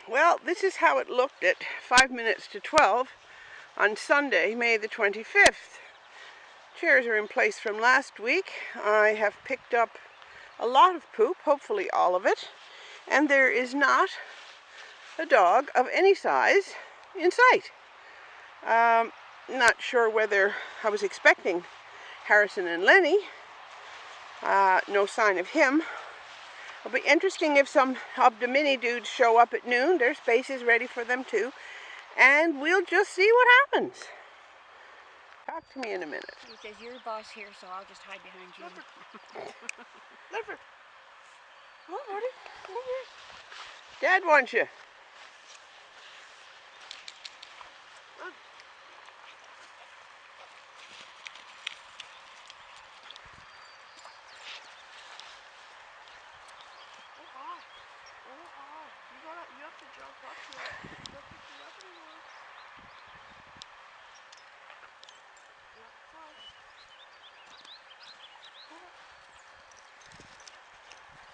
Well, this is how it looked at 5 minutes to 12 on Sunday, May the 25th. Chairs are in place from last week. I have picked up a lot of poop, hopefully all of it, and there is not a dog of any size in sight. Not sure whether I was expecting Harrison and Lenny. No sign of him. It'll be interesting if some of the mini dudes show up at noon. Their space is ready for them too. And we'll just see what happens. Talk to me in a minute. He says, you're the boss here, so I'll just hide behind you. Leopard. Come on, buddy. Come over here. Dad wants you. You have to jump up here. Don't pick you up anymore.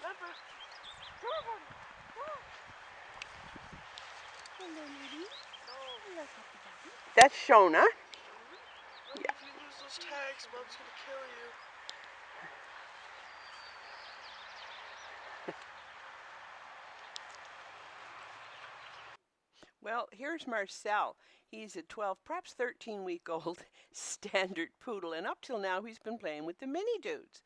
Leopard. Come on, buddy. Come on. Hello, lady. No. That's Shona. Yeah. If you lose those tags, Mom's gonna kill you. Well, here's Marcel. He's a 12, perhaps 13-week-old standard poodle, and up till now he's been playing with the mini dudes.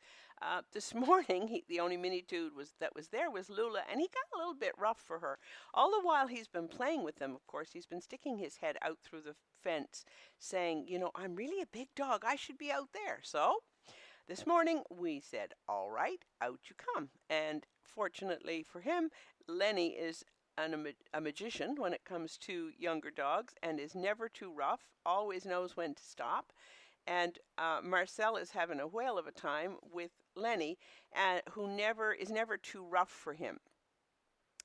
This morning, the only mini dude that was there was Lula, and he got a little bit rough for her. All the while he's been playing with them, of course, he's been sticking his head out through the fence, saying, you know, I'm really a big dog. I should be out there. So this morning we said, all right, out you come. And fortunately for him, Lenny is a magician when it comes to younger dogs and is never too rough, always knows when to stop. And Marcel is having a whale of a time with Lenny, who is never too rough for him.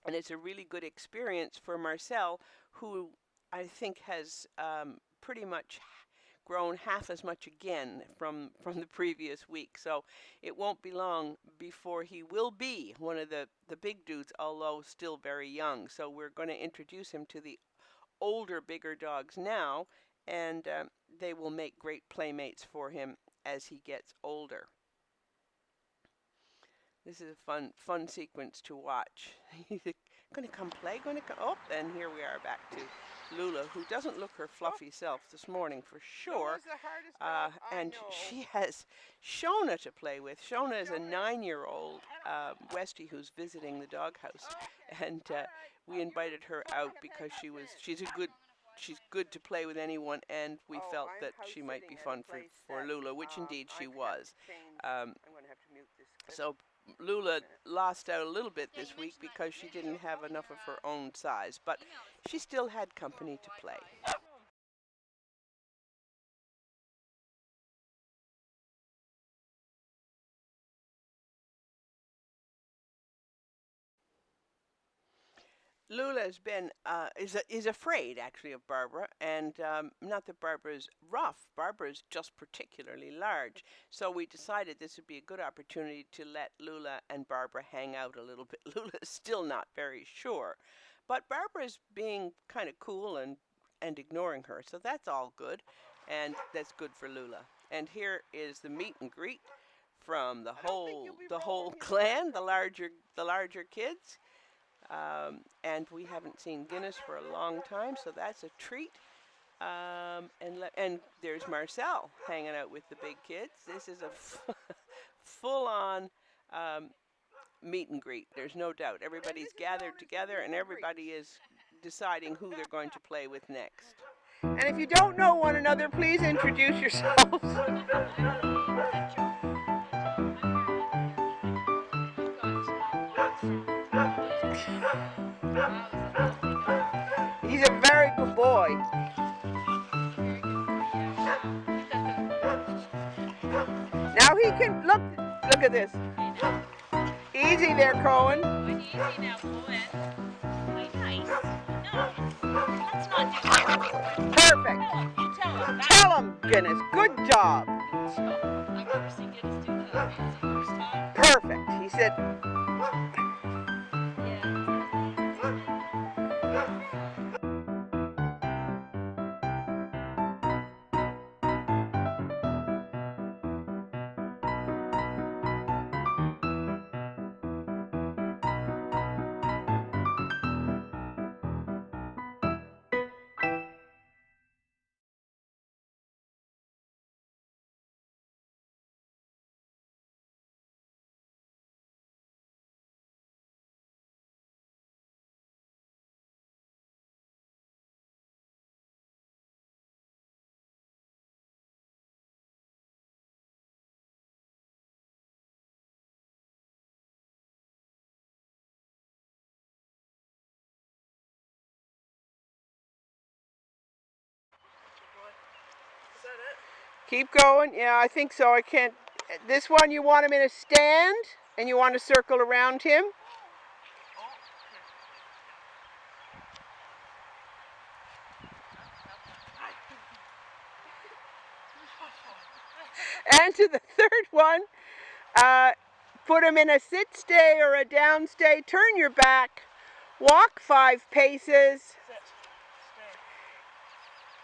And it's a really good experience for Marcel, who I think has pretty much grown half as much again from the previous week. So it won't be long before he will be one of the big dudes, although still very young. So we're going to introduce him to the older, bigger dogs now, and they will make great playmates for him as he gets older. This is a fun sequence to watch. He's going to come play, oh, and here we are back to Lula, who doesn't look her fluffy self this morning for sure. And she has Shona to play with. Shona is a 9-year-old Westie who's visiting the doghouse, and we invited her out because she's good to play with anyone, and we felt that she might be fun for Lula, which indeed she was. So Lula lost out a little bit this week because she didn't have enough of her own size, but she still had company to play. Lula's been is afraid actually of Barbara, and not that Barbara's rough. Barbara's just particularly large. So we decided this would be a good opportunity to let Lula and Barbara hang out a little bit. Lula's still not very sure, but Barbara's being kind of cool and ignoring her. So that's all good, and that's good for Lula. And here is the meet and greet from the whole clan, the larger kids. And we haven't seen Guinness for a long time, so that's a treat. And there's Marcel hanging out with the big kids. This is a full-on meet and greet. There's no doubt. Everybody's gathered together, and everybody is deciding who they're going to play with next. And if you don't know one another, please introduce yourselves. He's a very good boy. Now he can look at this. Easy there, Cohen. Easy now, Cohen. Nice. No, let's not do that. Perfect. You tell him. Tell him, Guinness. Good job. I've never seen Guinness do that. It's the first time. Perfect. He said. Yeah. Keep going. Yeah, I think so. I can't. This one, you want him in a stand, and you want to circle around him. And to the third one, put him in a sit stay or a down stay. Turn your back. Walk 5 paces.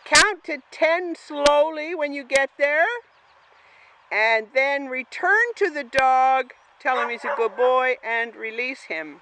Count to 10 slowly when you get there. And then return to the dog. Tell him he's a good boy and release him.